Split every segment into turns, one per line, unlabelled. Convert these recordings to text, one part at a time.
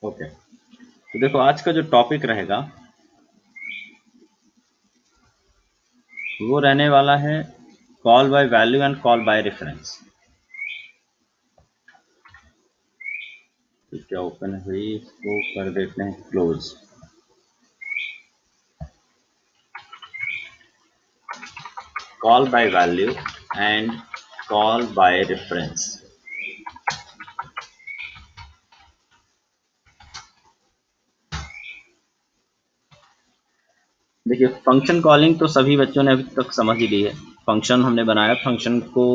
Okay, तो देखो आज का जो टॉपिक रहेगा वो रहने वाला है call by value and call by reference. क्या ओपन है भाई, इसको कर देते हैं close. Call by value and call by reference. देखिए, फंक्शन कॉलिंग तो सभी बच्चों ने अभी तक समझ ही ली है। फंक्शन हमने बनाया, फंक्शन को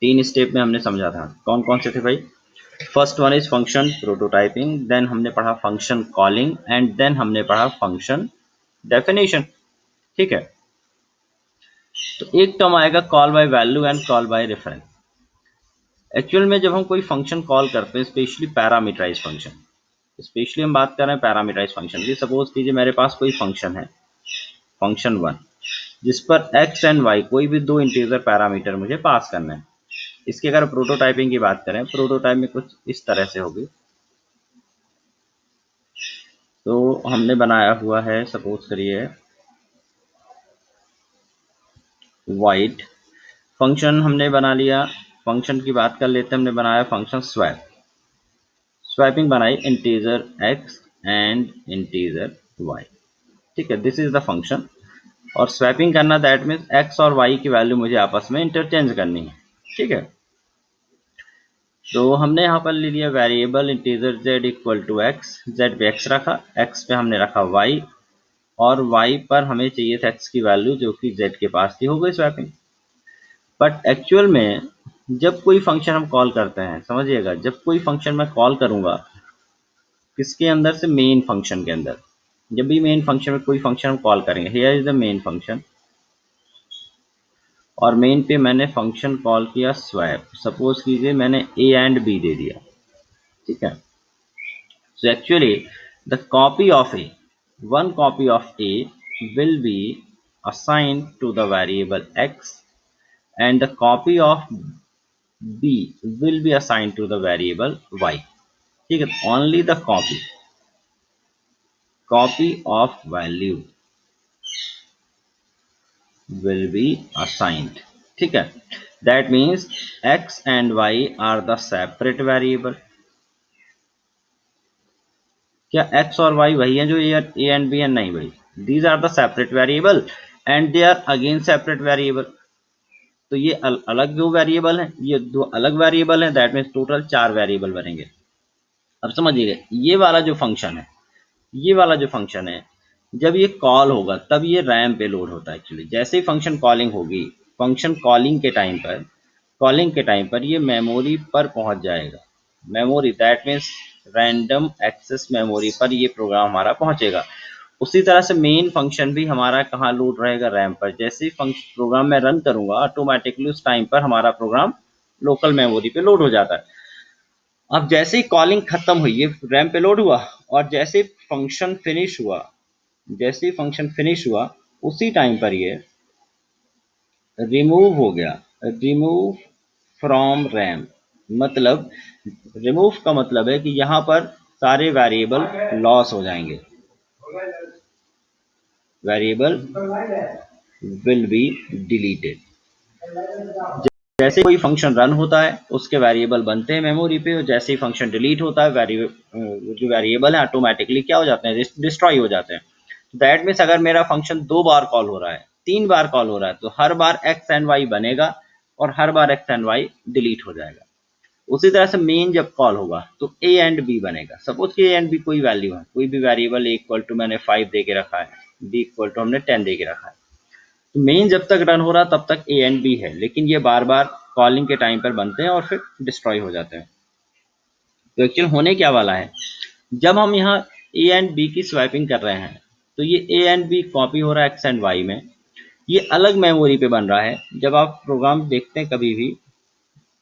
3 स्टेप में हमने समझा था। कौन कौन से थे भाई? First one is function prototyping, then हमने पढ़ा फंक्शन कॉलिंग एंड देन हमने पढ़ा फंक्शन डेफिनेशन। ठीक है, तो एक टर्म आएगा call by value and call by reference. Actual में जब हम कोई फंक्शन कॉल करते हैं, स्पेशली पैरामीटराइज फंक्शन, स्पेशली हम बात कर रहे हैं पैरामीटराइज फंक्शन की। सपोज कीजिए मेरे पास कोई फंक्शन है, फंक्शन 1, जिस पर x एंड y कोई भी 2 इंटीजर पैरामीटर मुझे पास करना है। इसकी अगर प्रोटोटाइपिंग की बात करें, प्रोटोटाइप में कुछ इस तरह से होगी। तो हमने बनाया हुआ है, सपोज करिए वाइड फंक्शन हमने बना लिया। फंक्शन की बात कर लेते हैं, हमने बनाया फंक्शन स्वैप, स्वैपिंग बनाई integer x and integer y। ठीक है, दिस इज द फंक्शन। और स्वैपिंग करना दैट मीन्स x और y की वैल्यू मुझे आपस में इंटरचेंज करनी है। ठीक है, तो हमने यहाँ पर ले लिया variable integer z equal to x, z पे x रखा, x पे हमने रखा y, और y पर हमें चाहिए था x की वैल्यू जो कि z के पास थी। हो गई स्वैपिंग। बट एक्चुअल में जब कोई फंक्शन हम कॉल करते हैं, समझिएगा, जब कोई फंक्शन मैं कॉल करूंगा किसके अंदर से, मेन फंक्शन के अंदर। जब भी मेन फंक्शन में कोई फंक्शन हम कॉल करेंगे, here is the main function, और मेन पे मैंने फंक्शन कॉल किया स्वैप। सपोज कीजिए मैंने a एंड b दे दिया। ठीक है, so actually the copy of a, one copy of a will be assigned to the variable x and the copy of b will be assigned to the variable y. ठीक है, only the copy of value will be assigned. ठीक है, that means x and y are the separate variable. क्या x और y वही है जो a and b है? नहीं भाई, these are the separate variable and they are again separate variable. तो ये अलग दो वेरिएबल हैं, ये दो अलग वेरिएबल हैं, दैट मीन्स टोटल 4 वेरिएबल बनेंगे। अब समझिएगा, ये वाला जो फंक्शन है, ये वाला जो फंक्शन है, जब ये कॉल होगा तब ये रैम पे लोड होता है। एक्चुअली जैसे ही फंक्शन कॉलिंग होगी, फंक्शन कॉलिंग के टाइम पर ये मेमोरी पर पहुंच जाएगा। Memory that means random access memory पर ये प्रोग्राम हमारा पहुंचेगा। उसी तरह से मेन फंक्शन भी हमारा कहाँ लोड रहेगा, रैम पर। जैसे ही फंक्शन प्रोग्राम मैं रन करूंगा, ऑटोमेटिकली उस टाइम पर हमारा प्रोग्राम लोकल मेमोरी पे लोड हो जाता है। अब जैसे ही कॉलिंग खत्म हुई, ये रैम पे लोड हुआ, और जैसे ही फंक्शन फिनिश हुआ, जैसे ही फंक्शन फिनिश हुआ उसी टाइम पर ये रिमूव हो गया। रिमूव फ्रॉम रैम, मतलब रिमूव का मतलब है कि यहाँ पर सारे वेरिएबल लॉस हो जाएंगे। Variable will be deleted. जैसे कोई फंक्शन रन होता है उसके वेरिएबल बनते हैं मेमोरी पे, और जैसे ही फंक्शन डिलीट होता है जो वेरिएबल है ऑटोमेटिकली क्या हो जाते हैं, डिस्ट्रॉय हो जाते हैं। दैट मीन्स अगर मेरा फंक्शन 2 बार कॉल हो रहा है, 3 बार कॉल हो रहा है, तो हर बार एक्स एंड वाई बनेगा और हर बार एक्स एंड वाई डिलीट हो जाएगा। उसी तरह से मेन जब कॉल होगा तो ए एंड बी बनेगा। सपोज कि ए एंड बी कोई वैल्यू है, कोई भी वेरिएबल, ए इक्वल टू मैंने 5 दे के रखा है, बी इक्वल टू हमने 10 दे के रखा है। तो मेन जब तक रन हो रहा तब तक ए एंड बी है, लेकिन ये बार बार कॉलिंग के टाइम पर बनते हैं और फिर डिस्ट्रॉय हो जाते हैं। तो एक्चुअल होने क्या वाला है, जब हम यहाँ ए एंड बी की स्वैपिंग कर रहे हैं तो ये ए एंड बी कॉपी हो रहा है एक्स एंड वाई में, ये अलग मेमोरी पे बन रहा है। जब आप प्रोग्राम देखते हैं कभी भी,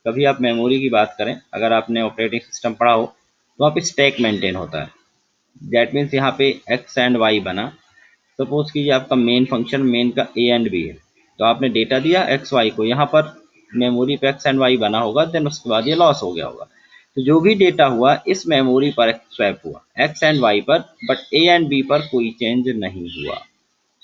कभी आप मेमोरी की बात करें, अगर आपने ऑपरेटिंग सिस्टम पढ़ा हो तो आप स्टैक मेंटेन होता है। दैट मीन्स यहाँ पे एक्स एंड वाई बना। सपोज कीजिए आपका मेन फंक्शन, मेन का ए एंड बी है, तो आपने डेटा दिया एक्स वाई को, यहाँ पर मेमोरी पे एक्स एंड वाई बना होगा, देन उसके बाद ये लॉस हो गया होगा। तो जो भी डेटा हुआ इस मेमोरी पर स्वैप हुआ, एक्स एंड वाई पर, बट ए एंड बी पर कोई चेंज नहीं हुआ।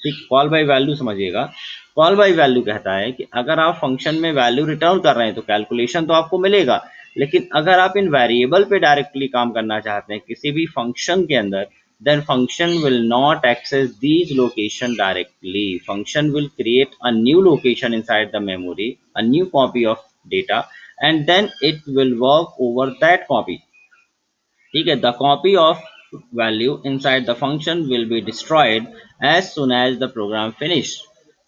ठीक, कॉल बाय वैल्यू समझिएगा। कॉल बाय वैल्यू कहता है कि अगर आप फंक्शन में वैल्यू रिटर्न कर रहे हैं तो कैलकुलेशन तो आपको मिलेगा, लेकिन अगर आप इन वेरिएबल पे डायरेक्टली काम करना चाहते हैं किसी भी फंक्शन के अंदर, then function will not access these location directly. Function will create a new location inside the memory, a new copy of data, and then it will work over that copy. ठीक है, the copy of value inside the function will be destroyed as soon as the program finish,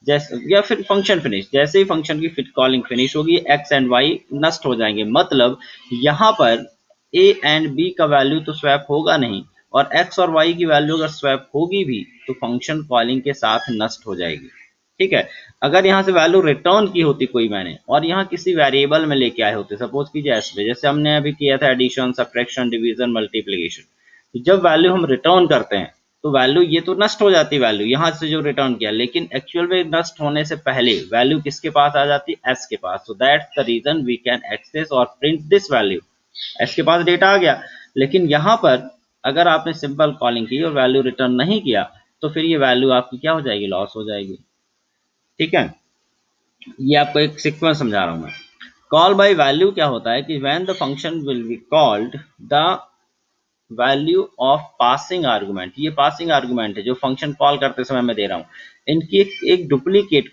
जैसे या फिर function finish, जैसे ही function की fit calling finish होगी x and Y नष्ट हो जाएंगे। मतलब यहाँ पर ए एंड बी का वैल्यू तो स्वैप होगा नहीं, और एक्स और वाई की वैल्यू अगर स्वैप होगी भी तो फंक्शन कॉलिंग के साथ नष्ट हो जाएगी। ठीक है, अगर यहाँ से वैल्यू रिटर्न की होती कोई मैंने, और यहाँ किसी वेरिएबल में लेके आए होते, सपोज कीजिए ऐसे जैसे हमने अभी किया था एडिशन, सब्ट्रैक्शन, डिवीजन, मल्टीप्लिकेशन, तो जब वैल्यू हम रिटर्न करते हैं तो वैल्यू ये तो नष्ट हो जाती वैल्यू यहाँ से जो रिटर्न किया, लेकिन एक्चुअल में नष्ट होने से पहले वैल्यू किसके पास आ जाती, एस के पास। So that's the reason we can access और प्रिंट दिस वैल्यू। एस के पास डेटा आ गया, लेकिन यहाँ पर अगर आपने सिंपल कॉलिंग की और वैल्यू रिटर्न नहीं किया तो फिर ये वैल्यू आपकी क्या हो जाएगी, लॉस हो जाएगी। ठीक है, ये आपको एक सीक्वेंस समझा रहा हूं मैं। कॉल बाय वैल्यू क्या होता है कि when the function will be called, the value of passing argument, ये पासिंग आर्गुमेंट है जो फंक्शन कॉल करते समय मैं दे रहा हूँ, इनकी एक डुप्लीकेट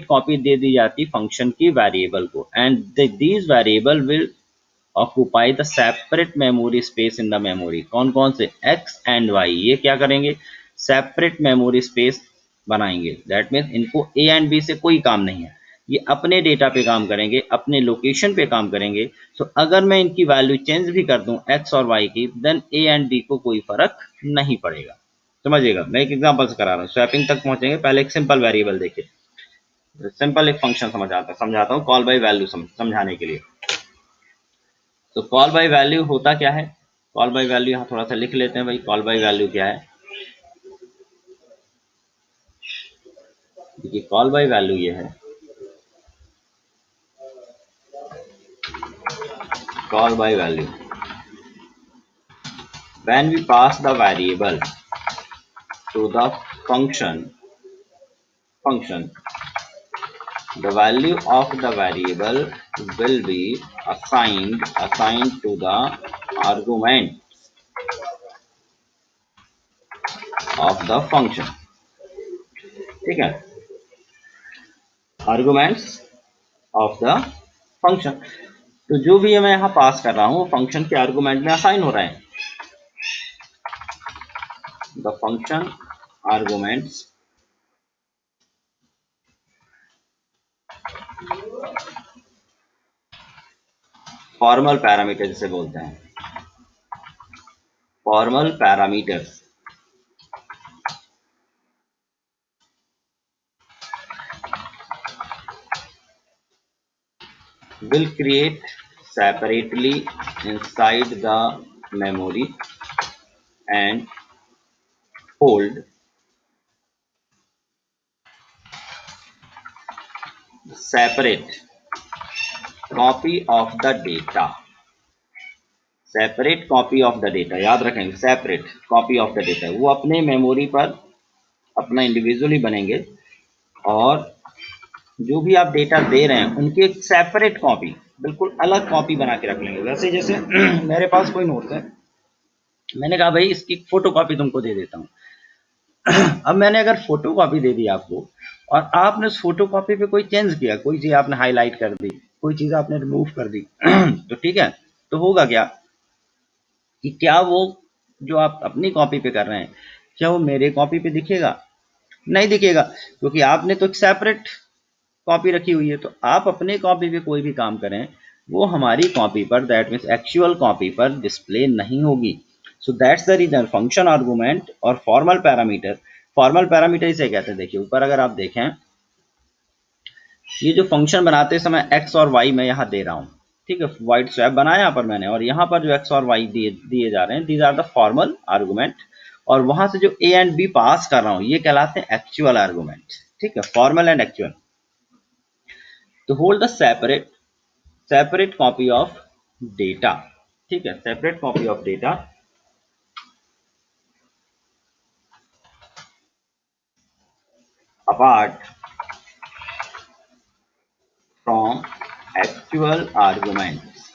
कॉपी दे दी जाती फंक्शन की वेरिएबल को, and these variable will occupy the separate memory space in the memory. कौन कौन से, एक्स एंड वाई, ये क्या करेंगे, सेपरेट मेमोरी स्पेस बनाएंगे। दैट मीन्स इनको ए एंड बी से कोई काम नहीं है, ये अपने डेटा पे काम करेंगे, अपने लोकेशन पे काम करेंगे। सो अगर मैं इनकी वैल्यू चेंज भी कर दूं एक्स और वाई की, देन ए एंड बी को कोई फर्क नहीं पड़ेगा। समझिएगा, मैं एक एग्जांपल से करा रहा हूँ, स्वैपिंग तक पहुंचेंगे, पहले एक सिंपल वेरिएबल देखिए, सिंपल एक फंक्शन समझाता हूँ कॉल बाय वैल्यू समझाने के लिए। तो कॉल बाय वैल्यू होता क्या है, कॉल बाय वैल्यू यहाँ थोड़ा सा लिख लेते हैं भाई, कॉल बाय वैल्यू क्या है। देखिए कॉल बाय वैल्यू ये है, call by value when we pass the variable to the function, the value of the variable will be assigned to the argument of the function। ठीक है, arguments of the function, तो जो भी मैं यहाँ पास कर रहा हूँ फंक्शन के आर्गुमेंट में असाइन हो रहे हैं। The function arguments formal parameter जिसे बोलते हैं, formal parameters will create separately inside the memory and hold separate copy of the data। Separate copy of the data, याद रखेंगे separate copy of the data, वो अपने मेमोरी पर अपना individually बनेंगे, और जो भी आप डेटा दे रहे हैं उनकी एक सेपरेट कॉपी, बिल्कुल अलग कॉपी बना के रख लेंगे। वैसे जैसे मेरे पास कोई नोट है, मैंने कहा भाई इसकी फोटो कॉपी तुमको दे देता हूँ। अब मैंने अगर फोटो कॉपी दे दी आपको, और आपने उस फोटो कॉपी पे कोई चेंज किया, कोई चीज आपने हाईलाइट कर दी, कोई चीज आपने रिमूव कर दी तो ठीक है, तो होगा क्या कि क्या वो जो आप अपनी कॉपी पे कर रहे हैं क्या वो मेरे कॉपी पे दिखेगा, नहीं दिखेगा, क्योंकि आपने तो एक सेपरेट कॉपी रखी हुई है। तो आप अपने कॉपी पे कोई भी काम करें वो हमारी कॉपी पर, दैट मीन्स एक्चुअल कॉपी पर डिस्प्ले नहीं होगी। So that's the reason function argument और फॉर्मल पैरामीटर इसे कहते हैं। देखिए ऊपर अगर आप देखें, ये जो फंक्शन बनाते समय एक्स और वाई मैं यहाँ दे रहा हूँ, ठीक है, वाइट स्वैप बनाया यहाँ पर मैंने, और यहाँ पर जो एक्स और वाई दिए जा रहे हैं, these are the formal argument, और वहां से जो ए एंड बी पास कर रहा हूँ ये कहलाते हैं एक्चुअल आर्गुमेंट। ठीक है, फॉर्मल एंड एक्चुअल। तो hold the separate copy of data, ठीक है, separate copy of data apart from actual arguments.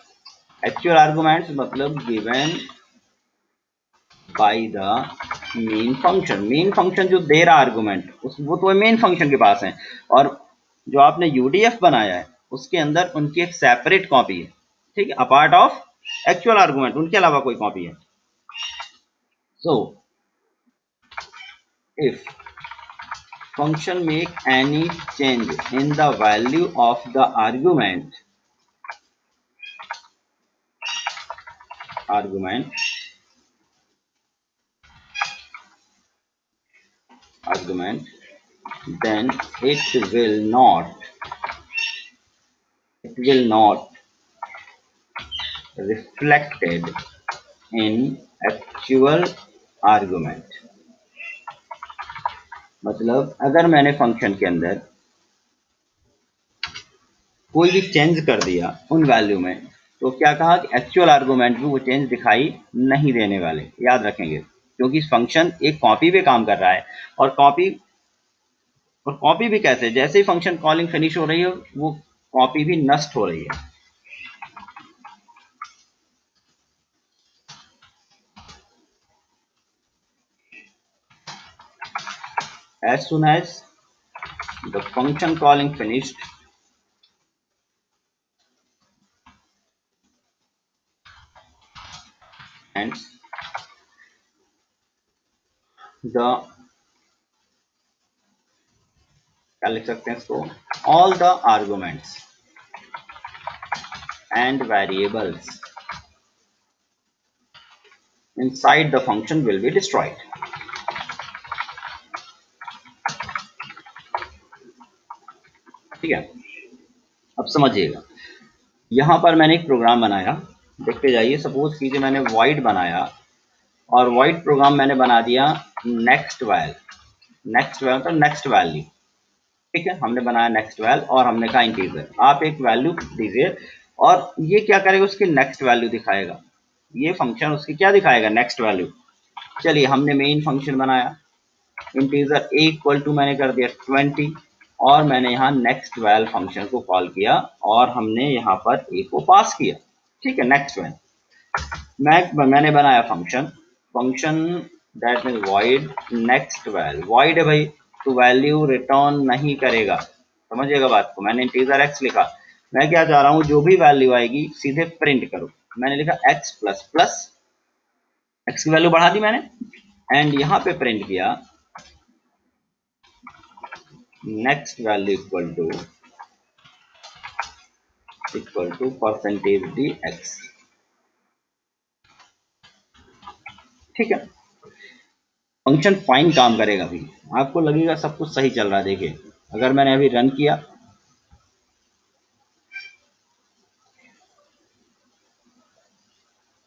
Actual arguments मतलब given by the main function. Main function जो दे रहा आर्गुमेंट उस वो तो मेन फंक्शन के पास है, और जो आपने यूडीएफ बनाया है उसके अंदर उनकी एक सेपरेट कॉपी है, ठीक है, अपार्ट ऑफ एक्चुअल आर्गुमेंट, उनके अलावा कोई कॉपी है। So if function make any change in the value of the argument argument then it will not reflected in actual argument। मतलब अगर मैंने फंक्शन के अंदर कोई भी चेंज कर दिया उन वैल्यू में, तो क्या कहा कि एक्चुअल आर्गुमेंट में वो चेंज दिखाई नहीं देने वाले, याद रखेंगे, क्योंकि फंक्शन एक कॉपी पे काम कर रहा है, और कॉपी भी कैसे, जैसे ही फंक्शन कॉलिंग फिनिश हो रही है वो कॉपी भी नष्ट हो रही है। As soon as the function calling finished, and the क्या लिख सकते हैं इसको, all the arguments and variables inside the function will be destroyed। ठीक है, अब समझिएगा, यहां पर मैंने एक प्रोग्राम बनाया, देखते जाइए। सपोज कीजिए मैंने void बनाया, और void प्रोग्राम मैंने बना दिया नेक्स्ट वैल। नेक्स्ट वैल तो नेक्स्ट वैल्यू, ठीक है, हमने बनाया नेक्स्ट वैल और हमने कहा इंटीजर, आप एक वैल्यू दीजिए, और ये क्या करेगा, उसकी नेक्स्ट वैल्यू दिखाएगा। ये फंक्शन उसकी क्या दिखाएगा, नेक्स्ट वैल्यू। चलिए हमने मेन फंक्शन बनाया, इंटीजर ए इक्वल टू मैंने कर दिया 20, और मैंने यहाँ नेक्स्ट वैल फंक्शन को कॉल किया और हमने यहाँ पर ए को पास किया, ठीक है, नेक्स्ट वैल। मैंने बनाया function, function that mean void next val. void है भाई, तो वैल्यू रिटर्न नहीं करेगा, समझिएगा बात को। मैंने इंटीजर एक्स लिखा, मैं क्या चाह रहा हूँ, जो भी वैल्यू आएगी सीधे प्रिंट करो। मैंने लिखा एक्स प्लस प्लस, एक्स की वैल्यू बढ़ा दी मैंने, एंड यहाँ पे प्रिंट किया next value equal to percentage d x, ठीक है। फंक्शन फाइन काम करेगा, अभी आपको लगेगा सब कुछ सही चल रहा है। देखिए अगर मैंने अभी रन किया,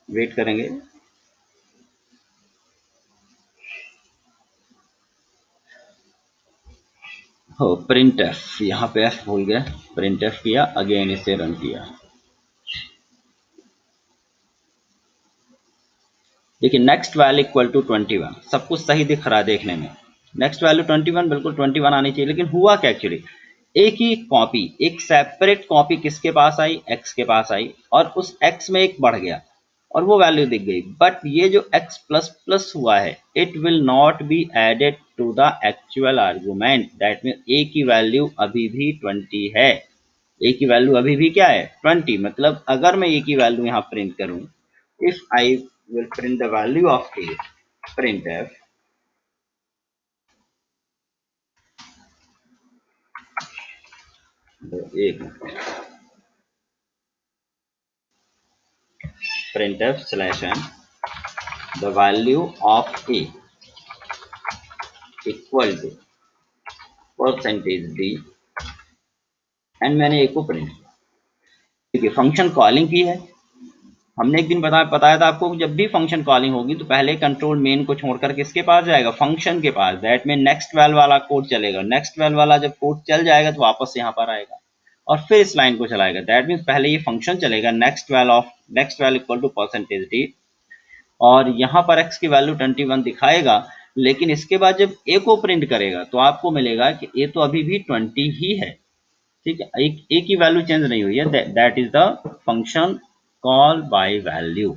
वेट करेंगे, हो प्रिंट एफ, यहाँ पे एफ भूल गया, प्रिंट एफ किया, अगेन इसे रन किया। देखिए नेक्स्ट वैल्यू इक्वल टू 21, सब कुछ सही दिख रहा है देखने में। नेक्स्ट वैल्यू 21, बिल्कुल 21 आनी चाहिए, लेकिन हुआ क्या एक्चुअली, एक ही कॉपी, एक सेपरेट कॉपी किसके पास आई, एक्स के पास आई, और उस एक्स में एक बढ़ गया और वो वैल्यू दिख गई। बट ये जो एक्स प्लस प्लस हुआ है, it will not be added to the actual argument. That mean A की वैल्यू अभी भी 20 है, ए की वैल्यू अभी भी क्या है, 20। मतलब अगर मैं ए की वैल्यू यहाँ प्रिंट करूं, if I will print the value of a, printf एक printf slash n the value of a equal to percentage d, and मैंने ए को प्रिंट किया। देखिए फंक्शन कॉलिंग की है, हमने एक दिन बताया था आपको, जब भी फंक्शन कॉलिंग होगी तो पहले कंट्रोल मेन को छोड़कर किसके पास जाएगा, फंक्शन के पास। दैट में नेक्स्ट वैल वाला कोड चलेगा, नेक्स्ट वैल वाला जब कोड चल जाएगा तो वापस यहाँ पर आएगा, और फिर इस लाइन को चलाएगा। दैट मीन्स पहले ये फंक्शन चलेगा next value equal to percentage d, और यहाँ पर x की वैल्यू 21 दिखाएगा, लेकिन इसके बाद जब a को प्रिंट करेगा तो आपको मिलेगा कि a तो अभी भी 20 ही है। ठीक है, a की वैल्यू चेंज नहीं हुई है। That is the function call by value.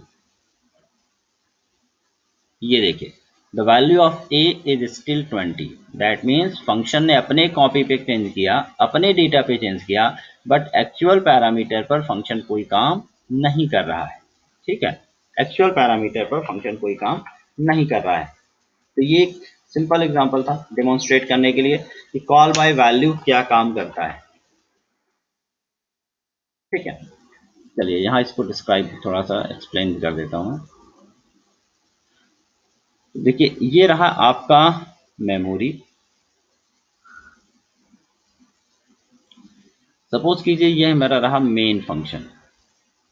ये देखिए, the value of a is still 20। That means function ने अपने कॉपी पे चेंज किया, अपने डेटा पे चेंज किया, बट एक्चुअल पैरामीटर पर फंक्शन कोई काम नहीं कर रहा है। ठीक है, एक्चुअल पैरामीटर पर फंक्शन कोई काम नहीं कर रहा है। तो ये एक सिंपल एग्जांपल था डेमोन्स्ट्रेट करने के लिए कि कॉल बाय वैल्यू क्या काम करता है। ठीक है, चलिए यहाँ इसको डिस्क्राइब थोड़ा सा एक्सप्लेन कर देता हूँ। देखिए, ये रहा आपका मेमोरी। सपोज कीजिए ये मेरा रहा मेन फंक्शन,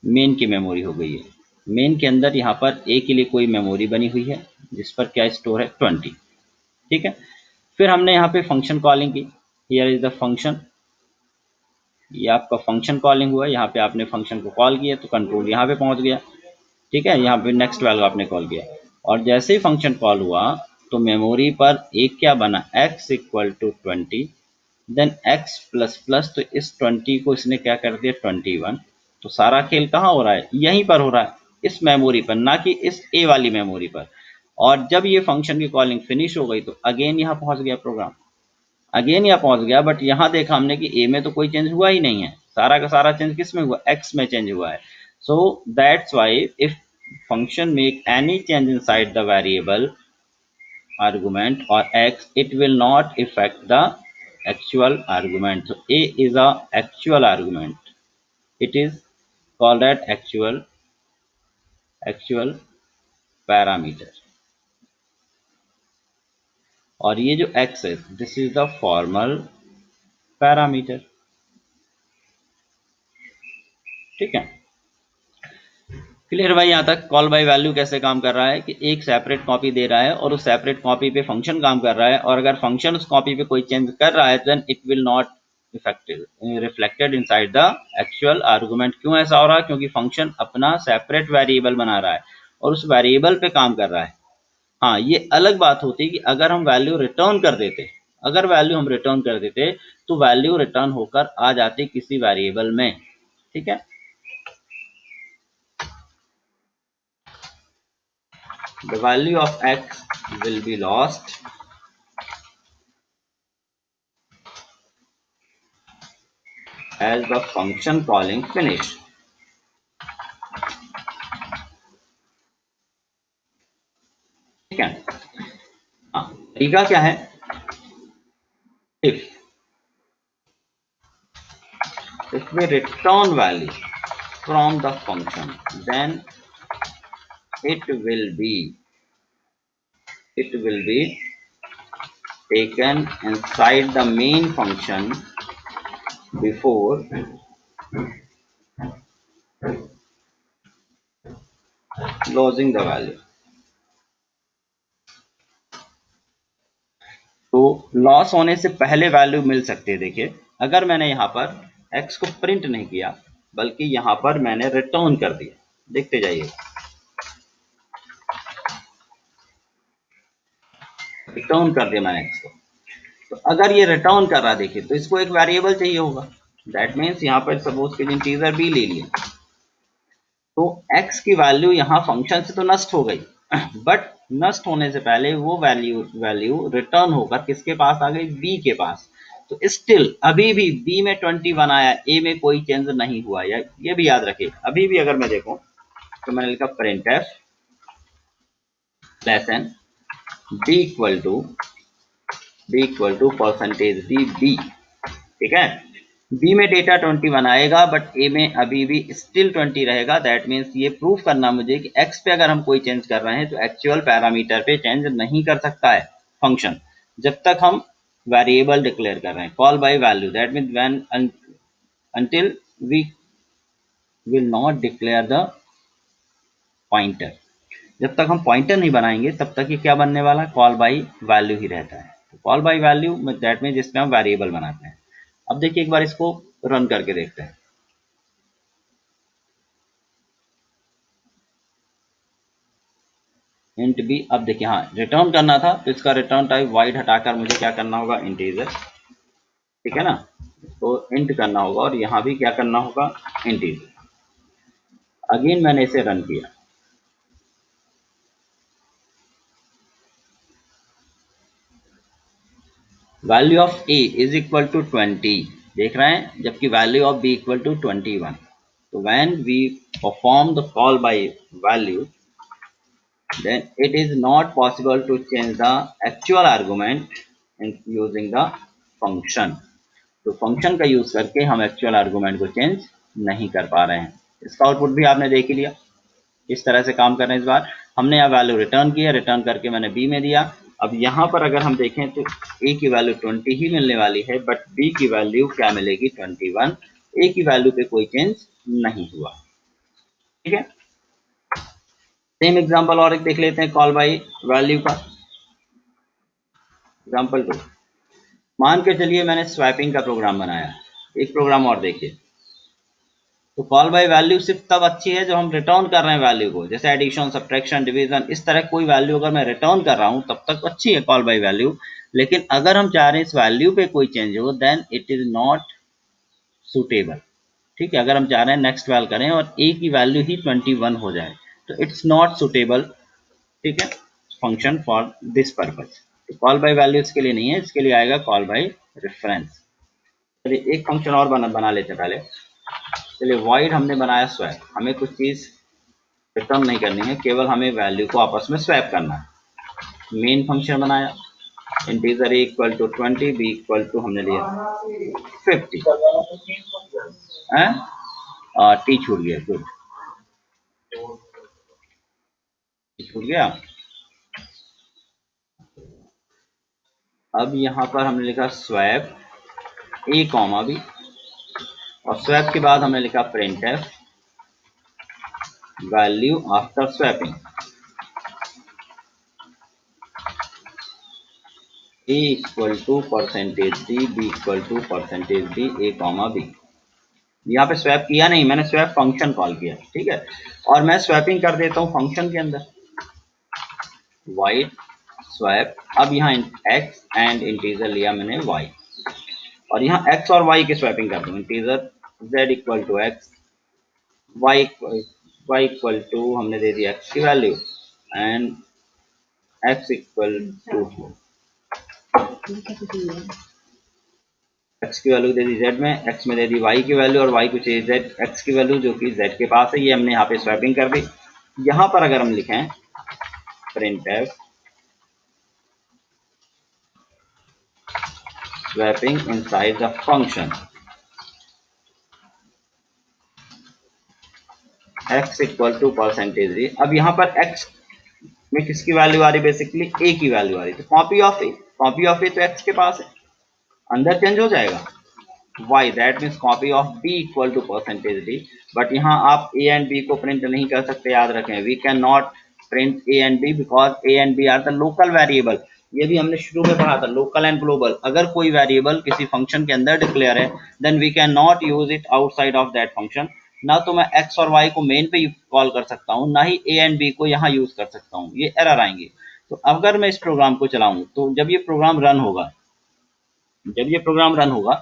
मेन की मेमोरी हो गई है। मेन के अंदर यहाँ पर ए के लिए कोई मेमोरी बनी हुई है जिस पर क्या स्टोर है 20। ठीक है, फिर हमने यहाँ पे फंक्शन कॉलिंग की। हियर इज द फंक्शन, ये आपका फंक्शन कॉलिंग हुआ। यहाँ पे आपने फंक्शन को कॉल किया तो कंट्रोल यहाँ पे पहुँच गया। ठीक है, यहाँ पे नेक्स्ट वैल्यू आपने कॉल किया, और जैसे ही फंक्शन कॉल हुआ तो मेमोरी पर एक क्या बना, x equal to 20, then x plus plus, तो इस 20 को इसने क्या कर दिया 21। तो सारा खेल कहाँ हो रहा है, यहीं पर हो रहा है, इस मेमोरी पर, ना कि इस a वाली मेमोरी पर। और जब ये फंक्शन की कॉलिंग फिनिश हो गई तो अगेन यहाँ पहुंच गया प्रोग्राम, अगेन यहाँ पहुंच गया। बट यहाँ देखा हमने कि a में तो कोई चेंज हुआ ही नहीं है, सारा का सारा चेंज किस में हुआ, x में चेंज हुआ है। So that's why if function make any change inside the variable argument or x, it will not affect the actual argument. So a is a actual argument, it is called at actual parameter। और ये जो x है, this is the formal parameter. ठीक है, clear भाई? यहाँ तक call by value कैसे काम कर रहा है कि एक सेपरेट कॉपी दे रहा है और उस सेपरेट कॉपी पे फंक्शन काम कर रहा है, और अगर फंक्शन उस कॉपी पे कोई चेंज कर रहा है then it will not effected reflected inside the actual argument. क्यों ऐसा हो रहा है? क्योंकि फंक्शन अपना सेपरेट वेरिएबल बना रहा है और उस वेरिएबल पे काम कर रहा है। हाँ, ये अलग बात होती कि अगर हम वैल्यू रिटर्न कर देते, अगर वैल्यू हम रिटर्न कर देते तो वैल्यू रिटर्न होकर आ जाती किसी वेरिएबल में। ठीक है, the value of x will be lost as the function calling finish। ठीक है, हाँ, तरीका क्या है, if we return value from the function then it will be taken inside the main function before losing the value। तो loss होने से पहले वैल्यू मिल सकती है। देखिए, अगर मैंने यहाँ पर x को प्रिंट नहीं किया बल्कि यहाँ पर मैंने रिटर्न कर दिया, देखते जाइए, रिटर्न कर दिया मैंने x को, तो अगर ये रिटर्न कर रहा, देखिए, तो इसको एक वेरिएबल चाहिए होगा। दैट मीन्स यहाँ पर सपोज के इंटीजर b ले लिया, तो x की वैल्यू यहाँ फंक्शन से तो नष्ट हो गई, बट नष्ट होने से पहले वो वैल्यू रिटर्न होकर किसके पास आ गई, b के पास। तो स्टिल अभी भी b में 21 आया, a में कोई चेंज नहीं हुआ। ये भी याद रखिए, अभी भी अगर मैं देखूं तो मैंने लिखा printf less n b equal to percentage d। ठीक है, बी में डेटा 21 आएगा बट ए में अभी भी स्टिल 20 रहेगा। दैट मीन्स ये प्रूफ करना मुझे कि एक्स पे अगर हम कोई चेंज कर रहे हैं तो एक्चुअल पैरामीटर पे चेंज नहीं कर सकता है फंक्शन, जब तक हम वेरिएबल डिक्लेयर कर रहे हैं, call by value. That means when until we will not declare the pointer, जब तक हम पॉइंटर नहीं बनाएंगे तब तक ये क्या बनने वाला, कॉल बाय वैल्यू ही रहता है। Call by value that means जिसमें हम वेरिएबल बनाते हैं। अब देखिए एक बार इसको रन करके देखते हैं। इंट बी, अब देखिए हाँ रिटर्न करना था तो इसका रिटर्न टाइप वाइड हटाकर मुझे क्या करना होगा, इंटीजर, ठीक है ना, तो इंट करना होगा और यहाँ भी क्या करना होगा, इंटीजर। अगेन मैंने इसे रन किया, value of a is equal to 20, देख रहे हैं, जबकि value of b equal to 21। तो when we perform the call by value, then it is not possible to change the actual argument in using the function। तो function का use करके हम actual argument को चेंज नहीं कर पा रहे हैं। इसका आउटपुट भी आपने देख ही लिया किस तरह से काम कर रहे हैं। इस बार हमने यहाँ वैल्यू रिटर्न किया, रिटर्न करके मैंने बी में दिया। अब यहाँ पर अगर हम देखें तो ए की वैल्यू 20 ही मिलने वाली है, बट बी की वैल्यू क्या मिलेगी, 21। ए की वैल्यू पे कोई चेंज नहीं हुआ, ठीक है। सेम एग्जांपल और एक देख लेते हैं कॉल बाय वैल्यू का। एग्जांपल 2, मान के चलिए मैंने स्वैपिंग का प्रोग्राम बनाया। एक प्रोग्राम और देखिए, तो कॉल बाय वैल्यू सिर्फ तब अच्छी है जो हम रिटर्न कर रहे हैं वैल्यू को, जैसे एडिशन, सब्ट्रैक्शन, डिवीजन, इस तरह कोई वैल्यू अगर मैं रिटर्न कर रहा हूं तब तक अच्छी है कॉल बाय वैल्यू। लेकिन अगर हम चाह रहे हैं इस वैल्यू पे कोई चेंज हो, then it is not suitable, ठीक है। अगर हम चाह रहे हैं नेक्स्ट वैल करें और ए की वैल्यू ही 21 हो जाए, तो इट्स नॉट सुटेबल, ठीक है, फंक्शन फॉर दिस पर्पज। तो कॉल बाय वैल्यू इसके लिए नहीं है, इसके लिए आएगा कॉल बाय रेफरेंस। चलिए एक फंक्शन और बना लेते हैं पहले। चलिए वॉइड हमने बनाया स्वैप, हमें कुछ चीज रिटर्न नहीं करनी है, केवल हमें वैल्यू को आपस में स्वैप करना है। मेन फंक्शन बनाया, integer a equal to 20, b equal to हमने लिया 50 है, टी छूट गया, गुड, टी छूट गया। अब यहाँ पर हमने लिखा स्वैप ए कॉमा बी, और स्वैप के बाद हमने लिखा print f value after swapping, a equal to percentage d, b equal to percentage D, a comma b. यहाँ पे स्वैप किया नहीं, मैंने स्वैप फंक्शन कॉल किया, ठीक है। और मैं स्वैपिंग कर देता हूँ फंक्शन के अंदर, वाइड स्वैप। अब यहाँ एक्स एंड इंटीजर लिया मैंने वाई, और यहाँ एक्स और वाई की स्वैपिंग कर दूँ, integer Z equal to x, Y Y equal to हमने दे दिया एक्स की value, and x equal to x की वैल्यू दे दी जेड में, एक्स में दे दी वाई की वैल्यू, और वाई को चाहिए जेड एक्स की वैल्यू जो कि जेड के पास है, ये हमने यहाँ पे स्वैपिंग कर दी। यहाँ पर अगर हम लिखें print f swapping inside the function x equal to percentage d. अब यहाँ पर x में किसकी वैल्यू आ रही, बेसिकली a की वैल्यू आ रही, तो कॉपी ऑफ ए तो x के पास है, अंदर चेंज हो जाएगा y, that means copy of b equal to percentage d. But यहाँ आप a एंड b को प्रिंट नहीं कर सकते, याद रखें, we can not print a and b because a and b are the local variable. ये भी हमने शुरू में पढ़ा था, लोकल एंड ग्लोबल। अगर कोई वेरिएबल किसी फंक्शन के अंदर डिक्लेयर है, then we can not use it outside of that function. ना तो मैं x और y को मेन पे कॉल कर सकता हूँ, ना ही a एंड b को यहाँ यूज कर सकता हूँ, ये एरर आएंगे। तो अगर मैं इस प्रोग्राम को चलाऊं, तो जब ये प्रोग्राम रन होगा,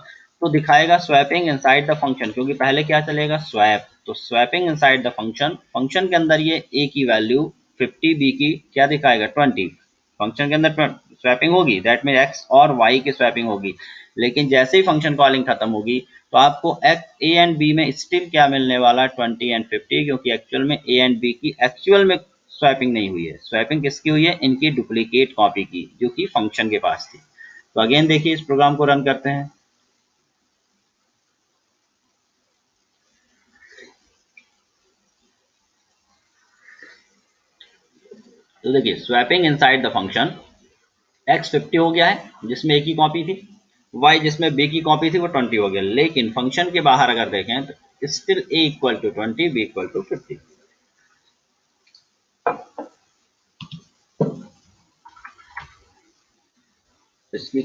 तो दिखाएगा स्वैपिंग इनसाइड द फंक्शन, क्योंकि पहले क्या चलेगा, स्वैप। तो swapping inside the function, function के अंदर ये a की वैल्यू 50, b की क्या दिखाएगा 20, फंक्शन के अंदर स्वैपिंग होगी, दैट मीन x और y की स्वैपिंग होगी। लेकिन जैसे ही फंक्शन कॉलिंग खत्म होगी, तो आपको a एंड b में स्टिल क्या मिलने वाला, 20 एंड 50, क्योंकि एक्चुअल में a एंड b की एक्चुअल में स्वैपिंग नहीं हुई है। स्वैपिंग किसकी हुई है, इनकी डुप्लीकेट कॉपी की, जो कि फंक्शन के पास थी। तो अगेन देखिए इस प्रोग्राम को रन करते हैं। तो देखिए swapping inside the function, x 50 हो गया है जिसमें a की कॉपी थी, y जिसमें b की कॉपी थी वो 20 हो गया। लेकिन फंक्शन के बाहर अगर देखें तो still a equal to 20, b equal to 50। इसकी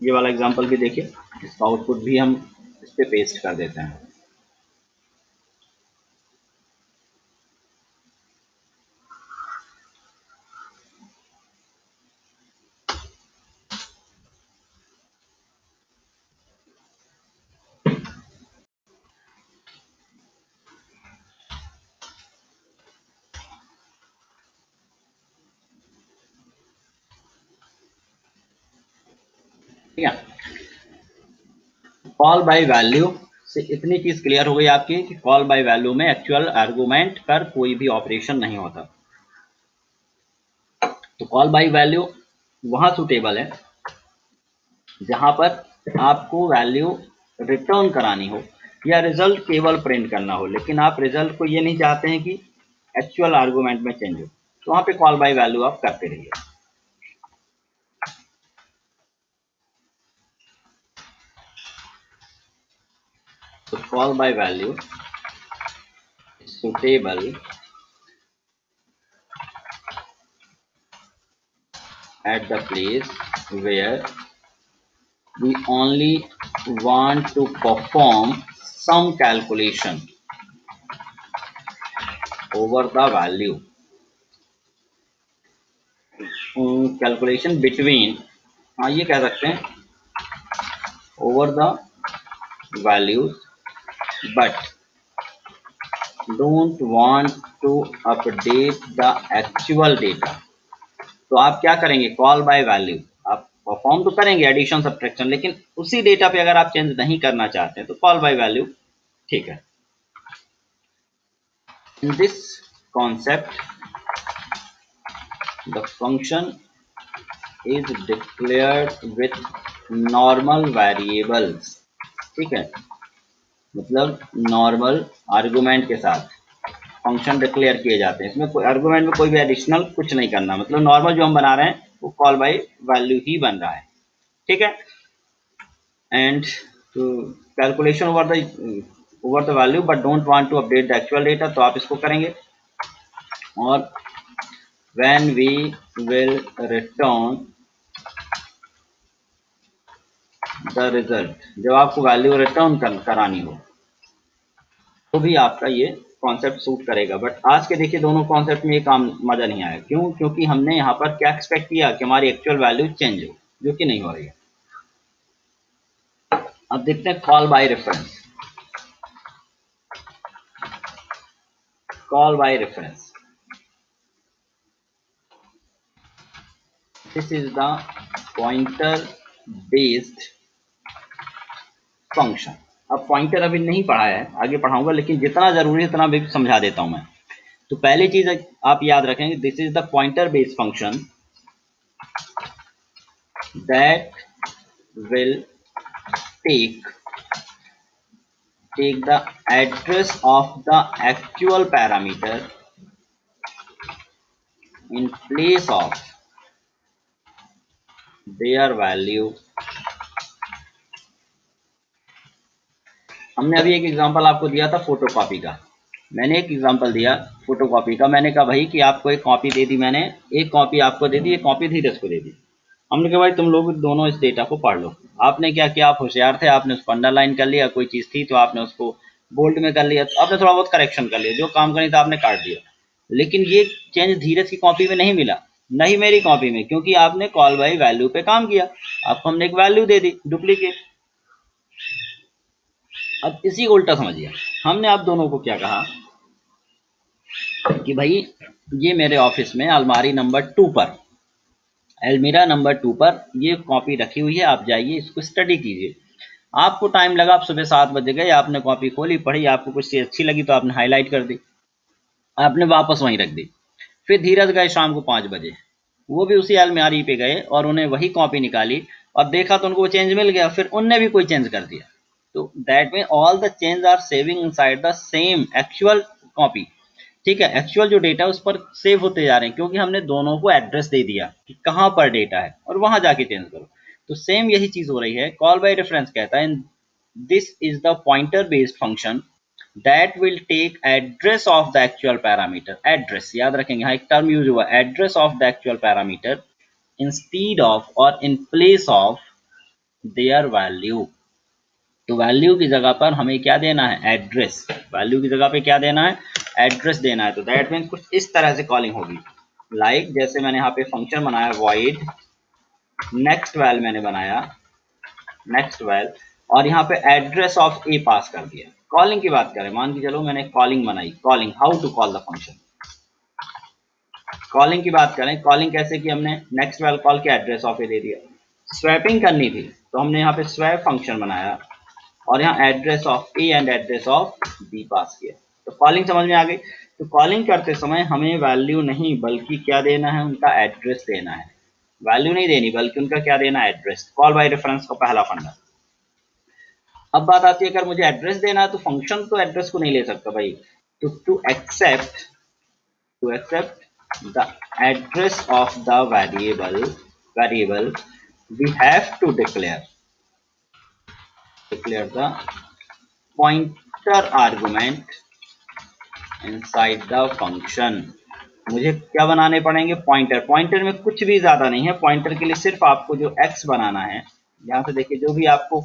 ये वाला एग्जांपल भी देखिए, इसका आउटपुट भी हम इस पे पेस्ट कर देते हैं। ठीक है, कॉल बाय वैल्यू से इतनी चीज क्लियर हो गई आपकी कि कॉल बाय वैल्यू में एक्चुअल आर्गुमेंट पर कोई भी ऑपरेशन नहीं होता। तो कॉल बाय वैल्यू वहां सुटेबल है जहां पर आपको वैल्यू रिटर्न करानी हो या रिजल्ट केवल प्रिंट करना हो, लेकिन आप रिजल्ट को ये नहीं चाहते हैं कि एक्चुअल आर्गुमेंट में चेंज हो, तो वहां पे कॉल बाय वैल्यू आप करते रहिए। तो call by value suitable at the place where we only want to perform some calculation over the value, calculation between, हाँ ये कह सकते हैं, over the values but don't want to update the actual data। तो आप क्या करेंगे, call by value आप परफॉर्म तो करेंगे एडिशन सब्ट्रैक्शन, लेकिन उसी डेटा पे अगर आप चेंज नहीं करना चाहते हैं तो कॉल बाय वैल्यू ठीक है। In this concept, the function is declared with normal variables। ठीक है, मतलब नॉर्मल आर्गुमेंट के साथ फंक्शन डिक्लेयर किए जाते हैं। इसमें कोई आर्गुमेंट में कोई भी एडिशनल कुछ नहीं करना, मतलब नॉर्मल जो हम बना रहे हैं वो कॉल बाय वैल्यू ही बन रहा है। ठीक है, and calculation over the value but don't want to update the actual data, तो आप इसको करेंगे। और when we will return the result, जब आपको वैल्यू रिटर्न करानी हो तो भी आपका ये कॉन्सेप्ट सूट करेगा। बट आज के देखिए दोनों कॉन्सेप्ट में ये काम मजा नहीं आया, क्यों? क्योंकि हमने यहाँ पर क्या एक्सपेक्ट किया कि हमारी एक्चुअल वैल्यू चेंज हो, जो कि नहीं हो रही है। अब देखते हैं call by reference. Call by reference, this is the pointer based function. अब पॉइंटर अभी नहीं पढ़ा है, आगे पढ़ाऊंगा, लेकिन जितना जरूरी है उतना भी समझा देता हूं मैं। तो पहली चीज आप याद रखेंगे, this is the pointer based function that will take the address of the actual parameter in place of their value। हमने अभी एक एग्जांपल आपको दिया था फोटोकॉपी का, मैंने एक एग्जांपल दिया फोटोकॉपी का। मैंने कहा भाई कि आपको एक कॉपी दे दी, मैंने एक कॉपी आपको दे दी, एक कॉपी धीरज को दे दी। हमने कहा भाई तुम लोग दोनों इस डेटा को पढ़ लो। आपने क्या किया, आप होशियार थे, आपने उसको अंडरलाइन कर लिया, कोई चीज़ थी तो आपने उसको बोल्ड में कर लिया, तो आपने थोड़ा बहुत करेक्शन कर लिया, जो काम करनी था आपने काट दिया। लेकिन ये चेंज धीरज की कॉपी में नहीं मिला, नहीं मेरी कॉपी में, क्योंकि आपने कॉल बाय वैल्यू पे काम किया, आपको हमने एक वैल्यू दे दी डुप्लीकेट। अब इसी को उल्टा समझिए, हमने आप दोनों को क्या कहा कि भाई ये मेरे ऑफिस में अलमारी नंबर 2 पर, अलमीरा नंबर 2 पर ये कॉपी रखी हुई है, आप जाइए इसको स्टडी कीजिए। आपको टाइम लगा, आप सुबह 7 बजे गए, आपने कॉपी खोली, पढ़ी, आपको कुछ चीज़ अच्छी लगी तो आपने हाईलाइट कर दी, आपने वापस वहीं रख दी। फिर धीरज गए शाम को 5 बजे, वो भी उसी अलमारी पे गए और उन्हें वही कॉपी निकाली और देखा तो उनको वो चेंज मिल गया, फिर उनने भी कोई चेंज कर दिया। तो that mean all the change are saving inside the same actual copy. ठीक है, एक्चुअल जो डेटा उस पर सेव होते जा रहे हैं, क्योंकि हमने दोनों को एड्रेस दे दिया कि कहाँ पर डेटा है और वहां जाके चेंज करो। तो सेम यही चीज हो रही है। कॉल बाय रेफरेंस कहता है this is the pointer based function that will take address of the actual parameter. Address याद रखेंगे, यहाँ एक टर्म यूज हुआ, address of the actual parameter instead of और in place of their value. तो value की जगह पर हमें क्या देना है, एड्रेस। वैल्यू की जगह पे क्या देना है, एड्रेस देना है। तो दैट मीन्स कुछ इस तरह से कॉलिंग होगी, लाइक जैसे मैंने यहाँ पे फंक्शन बनाया void नेक्स्ट वैल, मैंने बनाया नेक्स्ट वैल, और यहाँ पे एड्रेस ऑफ ए पास कर दिया। कॉलिंग की बात करें, मान के चलो मैंने कॉलिंग बनाई, calling how to call the function. Calling की बात करें, कॉलिंग कैसे की, हमने नेक्स्ट वैल कॉल के एड्रेस ऑफ ए दे दिया। स्वैपिंग करनी थी तो हमने यहाँ पे स्वैप फंक्शन बनाया और यहाँ address of A and address of B pass किया। तो कॉलिंग समझ में आ गई। तो कॉलिंग करते समय हमें वैल्यू नहीं बल्कि क्या देना है, उनका एड्रेस देना है। वैल्यू नहीं देनी बल्कि उनका क्या देना है, एड्रेस। कॉल बाय रेफरेंस का पहला फंडा। अब बात आती है, अगर मुझे एड्रेस देना है तो फंक्शन तो एड्रेस को नहीं ले सकता भाई। तो to accept the address of the variable we have to declare the pointer argument inside the function। मुझे क्या बनाने पड़ेंगे, पॉइंटर। पॉइंटर में कुछ भी ज्यादा नहीं है, पॉइंटर के लिए सिर्फ आपको जो x बनाना है, यहाँ से देखिए, जो भी आपको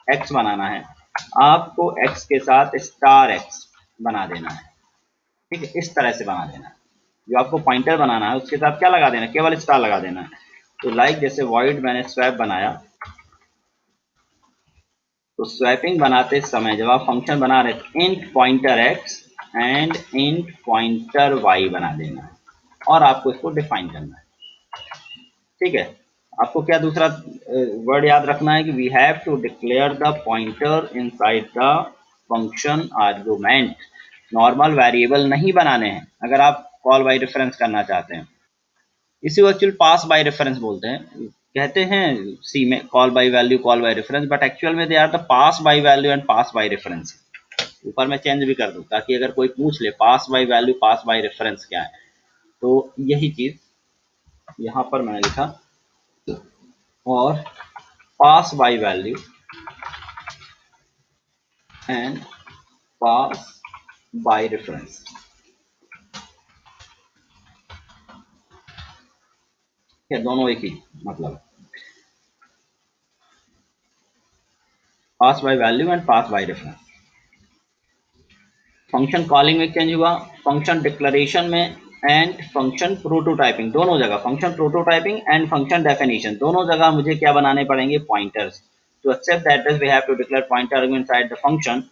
x बनाना है, आपको x के साथ स्टार x बना देना है। ठीक है, इस तरह से बना देना है। जो आपको पॉइंटर बनाना है उसके साथ क्या लगा देना है, केवल स्टार लगा देना है। तो लाइक जैसे void मैंने स्वैप बनाया, तो स्वैपिंग बनाते समय जब आप फंक्शन बना रहे तो int pointer x and int pointer y बना देना है और आपको इसको डिफाइन करना है। ठीक है, आपको क्या दूसरा वर्ड याद रखना है कि we have to declare the pointer inside the function argument. Normal variable नहीं बनाने हैं अगर आप कॉल बाय रेफरेंस करना चाहते हैं। इसी को एक्चुअल पास बाय रेफरेंस बोलते हैं। कहते हैं सी में call by value, call by reference, but actual में they are the pass by value and pass by reference. ऊपर मैं चेंज भी कर दूं ताकि अगर कोई पूछ ले pass by value pass by reference क्या है, तो यही चीज यहाँ पर मैंने लिखा, और pass by value and pass by reference, क्या दोनों एक ही मतलब, pass by value and pass by reference. Function calling में चेंज हुआ, फंक्शन डिक्लेरेशन में एंड फंक्शन प्रोटोटाइपिंग, दोनों जगह function prototyping and function definition, दोनों जगह मुझे क्या बनाने पड़ेंगे, pointers. To accept the address we have to declare pointer inside the function.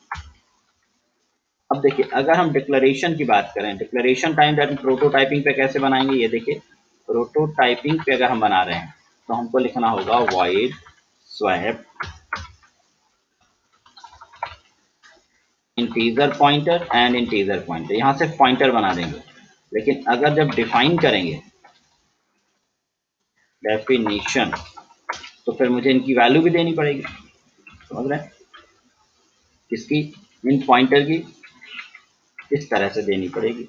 अब देखिए, अगर हम डिक्लेरेशन की बात करें, डिक्लेरेशन टाइम दैट प्रोटोटाइपिंग पे कैसे बनाएंगे, ये देखिए, प्रोटोटाइपिंग पे अगर हम बना रहे हैं तो हमको लिखना होगा void swap integer pointer and integer pointer, यहां से पॉइंटर बना देंगे। लेकिन अगर जब डिफाइन करेंगे डेफिनेशन, तो फिर मुझे इनकी वैल्यू भी देनी पड़ेगी। समझ रहे हैं, किसकी, इन पॉइंटर की इस तरह से देनी पड़ेगी।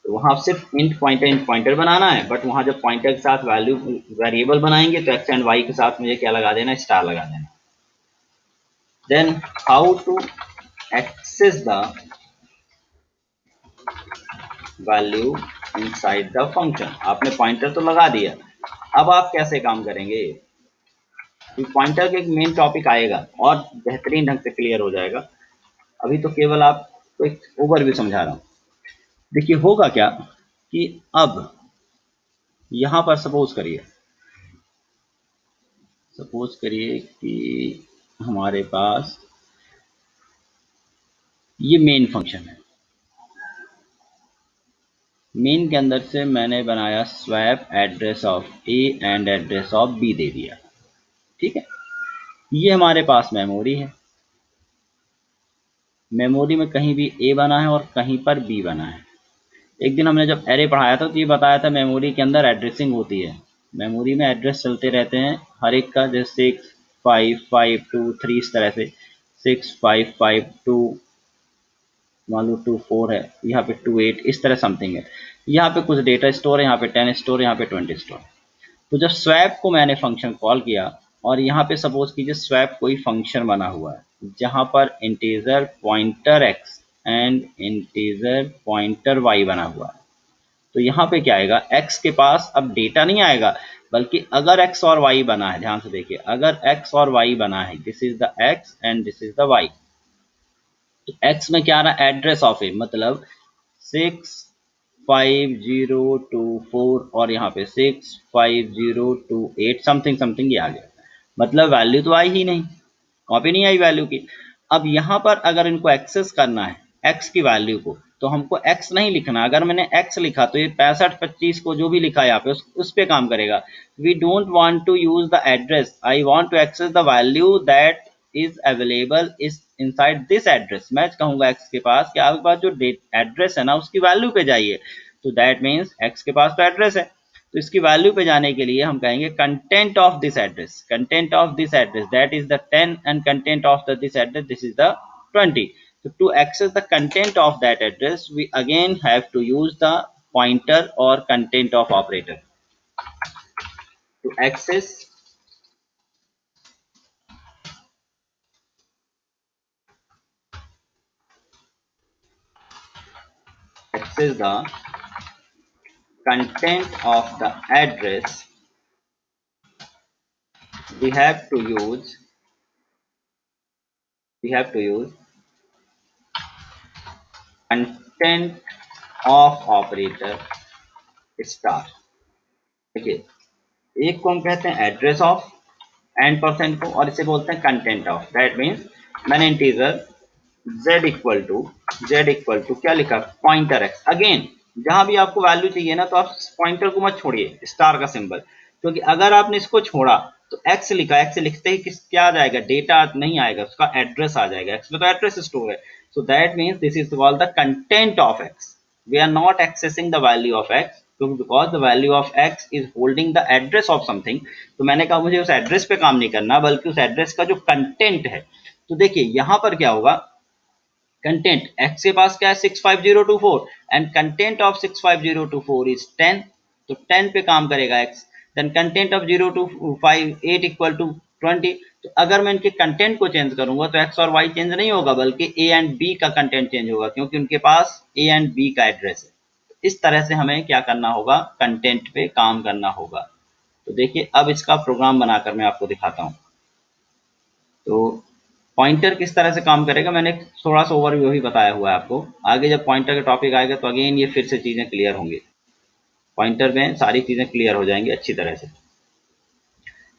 तो वहां सिर्फ इंट पॉइंटर बनाना है, बट वहां जब पॉइंटर के साथ वैल्यू वेरिएबल बनाएंगे तो एक्स एंड वाई के साथ मुझे क्या लगा देना, स्टार लगा देना। Then how to access the value inside the function. आपने पॉइंटर तो लगा दिया, अब आप कैसे काम करेंगे, पॉइंटर के एक मेन टॉपिक आएगा और बेहतरीन ढंग से क्लियर हो जाएगा। अभी तो केवल आपको एक ओवरव्यू समझा रहा हूं। देखिए होगा क्या कि अब यहां पर सपोज करिए कि हमारे पास ये मेन फंक्शन है। मेन के अंदर से मैंने बनाया swap address of A and address of B दे दिया। ठीक है, ये हमारे पास मेमोरी है। मेमोरी में कहीं भी ए बना है और कहीं पर बी बना है। एक दिन हमने जब एरे पढ़ाया था तो ये बताया था मेमोरी के अंदर एड्रेसिंग होती है। मेमोरी में एड्रेस चलते रहते हैं हर एक का, जैसे 65523 इस तरह से, 6552, मान लो 24 है, यहाँ पे 28, इस तरह समथिंग है। यहाँ पे कुछ डेटा स्टोर है, यहाँ पे 10 स्टोर है, यहाँ पे 20 स्टोर। तो जब स्वैप को मैंने फंक्शन कॉल किया और यहाँ पे सपोज कीजिए स्वैप कोई फंक्शन बना हुआ है जहाँ पर integer pointer x and integer pointer y बना हुआ है। तो यहाँ पे क्या आएगा, x के पास अब डेटा नहीं आएगा, बल्कि अगर x और y बना है, ध्यान से देखिए, अगर x और y बना है, this is the x and this is the y, तो x में क्या आ रहा है, एड्रेस ऑफ ए, मतलब 65024 और यहाँ पे 65028 समथिंग समथिंग ये आ गया, मतलब वैल्यू तो आई ही नहीं, कॉपी नहीं आई वैल्यू की। अब यहाँ पर अगर इनको एक्सेस करना है x की वैल्यू को, तो हमको x नहीं लिखना। अगर मैंने x लिखा तो ये 6525 को जो भी लिखा है यहाँ पे उस पे काम करेगा। We don't want to use the address, I want to access the value that is available is inside this address. मैं कहूंगा x के पास कि आपके पास जो एड्रेस है ना उसकी वैल्यू पे जाइए, तो दैट मीन्स x के पास तो एड्रेस है, तो इसकी वैल्यू पे जाने के लिए हम कहेंगे content of this address, content of this address that is the 10 and content of the this address this is the 20. So to access the content of that address, we again have to use the pointer or content of operator to access the content of the address. We have to use content of operator star. देखिए, एक को हम कहते हैं address of and percent को, और इसे बोलते हैं कंटेंट ऑफ। दैट मीन्स मैंने इंटीजर z इक्वल टू क्या लिखा, पॉइंटर x। अगेन जहां भी आपको वैल्यू चाहिए ना, तो आप पॉइंटर को मत छोड़िए, स्टार का सिंबल, क्योंकि अगर आपने इसको छोड़ा तो x लिखा, x लिखते ही क्या आ जाएगा, डेटा नहीं आएगा, उसका एड्रेस आ जाएगा। x में तो एड्रेस स्टोर है, so that means this is called the content of x। we are not accessing the value of x, because the value of x is holding the address of something। तो मैंने कहा मुझे उस address पे काम नहीं करना, बल्कि उस एड्रेस का जो कंटेंट है। तो देखिए यहां पर क्या होगा, कंटेंट x के पास क्या है, 65024 एंड कंटेंट ऑफ 65024 इज 10, तो 10 पे काम करेगा x। Then content of 0258 equal to 20। तो अगर मैं इनके कंटेंट को चेंज करूंगा तो x और y चेंज नहीं होगा, बल्कि a एंड b का कंटेंट चेंज होगा, क्योंकि उनके पास a एंड b का एड्रेस है। इस तरह से हमें क्या करना होगा, कंटेंट पे काम करना होगा। तो देखिए अब इसका प्रोग्राम बनाकर मैं आपको दिखाता हूँ। तो पॉइंटर किस तरह से काम करेगा मैंने थोड़ा सा ओवरव्यू ही बताया हुआ है आपको, आगे जब पॉइंटर का टॉपिक आएगा तो अगेन ये फिर से चीज़ें क्लियर होंगी, पॉइंटर में सारी चीज़ें क्लियर हो जाएंगी अच्छी तरह से।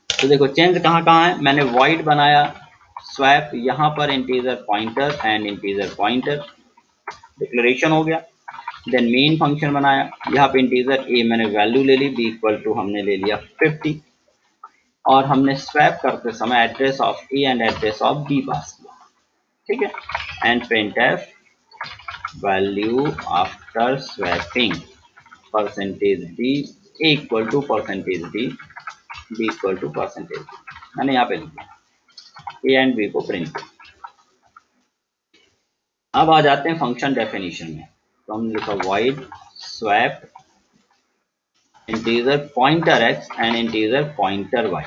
तो देखो चेंज कहाँ कहाँ है, मैंने वॉइड बनाया, स्वैप यहाँ पर integer pointer and integer pointer, declaration हो गया। देन मेन फंक्शन बनाया, यहाँ पे इंटीजर ए मैंने वैल्यू ले ली, बी इक्वल टू हमने ले लिया 50, और हमने स्वैप करते समय address of A and address of B pass किया, ठीक है। And printf value after swapping percentage d a equal to percentage d b equal to percentage d, मैंने यहाँ पे लिखा a एंड b को प्रिंट। अब आ जाते हैं फंक्शन डेफिनेशन में, तो हमने लिखा void swap integer pointer x and integer pointer y।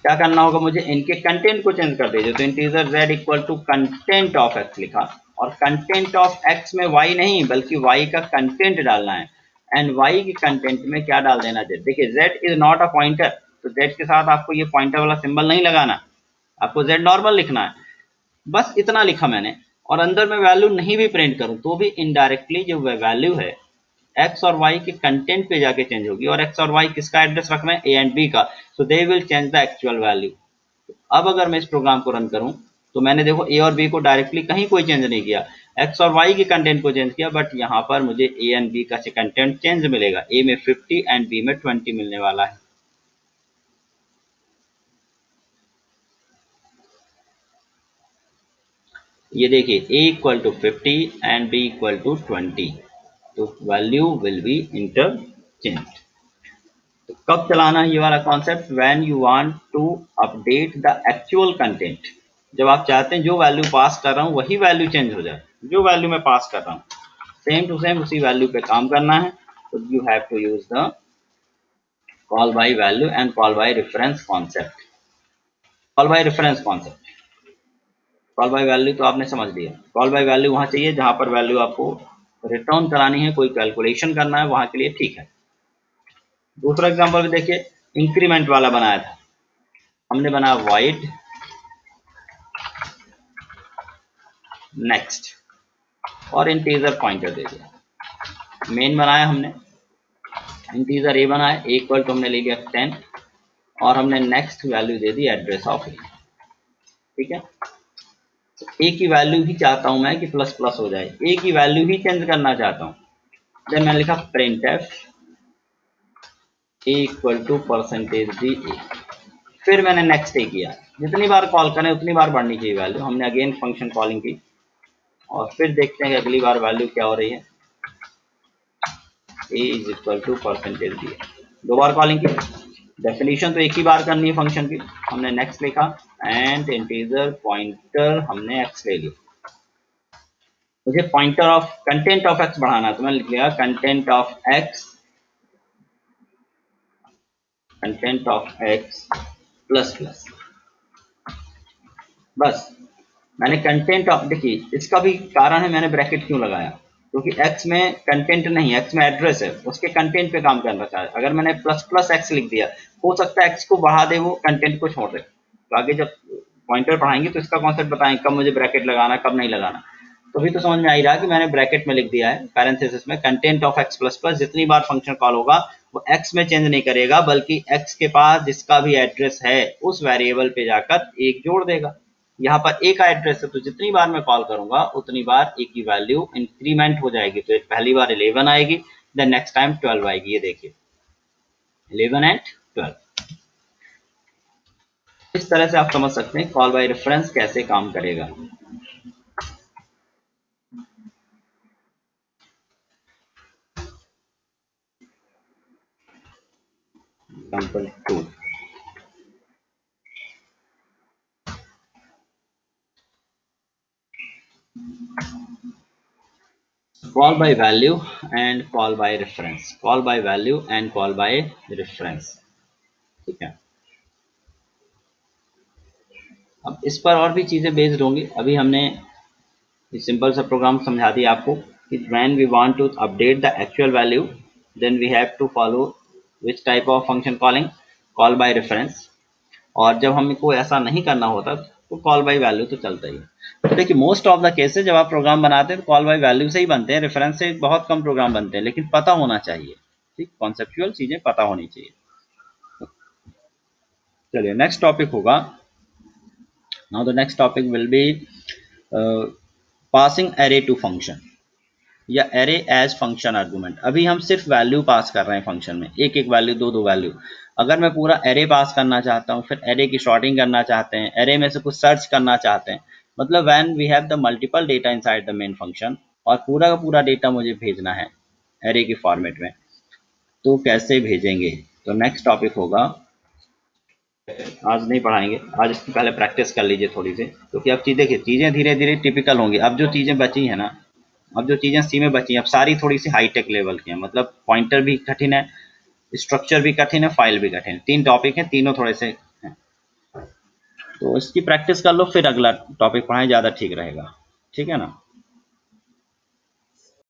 क्या करना होगा, मुझे इनके कंटेंट को चेंज कर दीजिए, तो integer z equal to content of x लिखा, और कंटेंट ऑफ x में y नहीं बल्कि y का कंटेंट डालना है, एंड y के कंटेंट में क्या डाल देना z। देखिए z is not a pointer, तो z के साथ आपको ये पॉइंटर वाला सिंबल नहीं लगाना, आपको z नॉर्मल लिखना है, बस इतना लिखा मैंने। और अंदर में वैल्यू नहीं भी प्रिंट करूं तो भी इनडायरेक्टली जो वैल्यू है x और y के कंटेंट पे जाके चेंज होगी, और x और y किसका एड्रेस रख रहे हैं, a एंड b का, so they will change the actual value. अब अगर मैं इस प्रोग्राम को रन करूं तो मैंने देखो a और b को डायरेक्टली कहीं कोई चेंज नहीं किया, x और y के कंटेंट को चेंज किया, बट यहाँ पर मुझे a एंड b का कंटेंट चेंज मिलेगा, a में 50 एंड b में 20 मिलने वाला है। ये देखिए a equal to 50 and b equal to 20, तो वैल्यू विल बी इंटरचेंज। तो कब चलाना है ये वाला concept, when you want to update the actual content, जब आप चाहते हैं जो वैल्यू पास कर रहा हूँ वही वैल्यू चेंज हो जाए, जो वैल्यू मैं पास कर रहा हूँ सेम टू सेम उसी वैल्यू पे काम करना है, तो you have to use the call by value and call by reference concept. Call by reference concept, call by value तो आपने समझ लिया, कॉल बाय वैल्यू वहां चाहिए जहां पर वैल्यू आपको रिटर्न करानी है, कोई कैलकुलेशन करना है, वहां के लिए ठीक है। दूसरा एग्जांपल भी देखिए, इंक्रीमेंट वाला बनाया था, हमने बनाया void नेक्स्ट और इंटीजर पॉइंटर दे दिया। मेन बनाया हमने, इंटीजर ए बनाया, ए इक्वल टू हमने ले लिया 10 और हमने नेक्स्ट वैल्यू दे दी एड्रेस ऑफ ए। ठीक है, ए की वैल्यू ही चाहता हूं मैं कि प्लस प्लस हो जाए, ए की वैल्यू ही चेंज करना चाहता हूं। देन मैंने लिखा printf a equal to percentage D a, फिर मैंने नेक्स्ट ए किया। जितनी बार कॉल करें उतनी बार बढ़नी चाहिए वैल्यू। हमने अगेन फंक्शन कॉलिंग की और फिर देखते हैं कि अगली बार वैल्यू क्या हो रही है, A is equal to percentage D A. दो बार कॉलिंग की, डेफिनेशन तो एक ही बार करनी है फंक्शन की। हमने नेक्स्ट लिखा एंड इंटीजर पॉइंटर हमने एक्स ले लिया। मुझे pointer of content of x बढ़ाना, तो मैं लिख लिया content of x, content of x plus plus. बस मैंने कंटेंट ऑफ, देखिए इसका भी कारण है मैंने ब्रैकेट क्यों लगाया, क्योंकि एक्स में कंटेंट नहीं, एक्स में एड्रेस है, उसके कंटेंट पे काम करना चाहे। अगर मैंने प्लस प्लस एक्स लिख दिया, हो सकता है एक्स को बढ़ा दे, वो कंटेंट को छोड़ दे। तो आगे जब पॉइंटर पढ़ाएंगे तो इसका कॉन्सेप्ट बताएंगे कब मुझे ब्रैकेट लगाना कब नहीं लगाना। तो अभी तो समझ में आ ही रहा कि मैंने ब्रैकेट में लिख दिया है पैरेंथेसिस में content of x plus plus. जितनी बार फंक्शन कॉल होगा वो एक्स में चेंज नहीं करेगा, बल्कि एक्स के पास जिसका भी एड्रेस है उस वेरिएबल पे जाकर एक जोड़ देगा। यहाँ पर ए का एड्रेस है, तो जितनी बार मैं कॉल करूंगा उतनी बार ए की वैल्यू इंक्रीमेंट हो जाएगी। तो पहली बार 11 आएगी, देन नेक्स्ट टाइम 12 आएगी। ये देखिए 11 एंड 12। इस तरह से आप समझ सकते हैं कॉल बाय रेफरेंस कैसे काम करेगा। Example 2, call by value and call by reference, call by value and call by reference। ठीक है, अब इस पर और भी चीजें बेस्ड होंगी। अभी हमने सिंपल सा प्रोग्राम समझा दिया आपको कि when we want to update the actual value then we have to follow which type of function calling, call by reference। और जब हमको ऐसा नहीं करना होता तो कॉल बाय वैल्यू तो चलता ही है। तो देखिए मोस्ट ऑफ द केसेस जब आप प्रोग्राम बनाते हैं तो कॉल बाय वैल्यू से ही बनते हैं, रेफरेंस से बहुत कम प्रोग्राम बनते हैं, लेकिन पता होना चाहिए। ठीक, कॉन्सेप्चुअल चीजें पता होनी चाहिए। चलिए नेक्स्ट टॉपिक होगा, now the next topic will be passing array to function या एरे एज फंक्शन आर्गुमेंट। अभी हम सिर्फ वैल्यू पास कर रहे हैं फंक्शन में, एक एक वैल्यू, दो वैल्यू। अगर मैं पूरा एरे पास करना चाहता हूँ, फिर एरे की शॉर्टिंग करना चाहते हैं, एरे में से कुछ सर्च करना चाहते हैं, मतलब when we have the multiple data inside the main function और पूरा का पूरा डेटा मुझे भेजना है एरे की फॉर्मेट में, तो कैसे भेजेंगे। तो नेक्स्ट टॉपिक होगा, आज नहीं पढ़ाएंगे, आज इसकी पहले प्रैक्टिस कर लीजिए थोड़ी सी, क्योंकि अब देखिए चीज़ें धीरे धीरे टिपिकल होंगी। अब जो चीज़ें बची हैं ना, अब जो चीज़ें सी में बची हैं, अब सारी थोड़ी सी हाईटेक लेवल की हैं। मतलब पॉइंटर भी कठिन है, स्ट्रक्चर भी कठिन है, फाइल भी कठिन है। तीन टॉपिक हैं, तीनों थोड़े से हैं। तो इसकी प्रैक्टिस कर लो, फिर अगला टॉपिक पढ़ाएं, ज़्यादा ठीक रहेगा। ठीक है ना।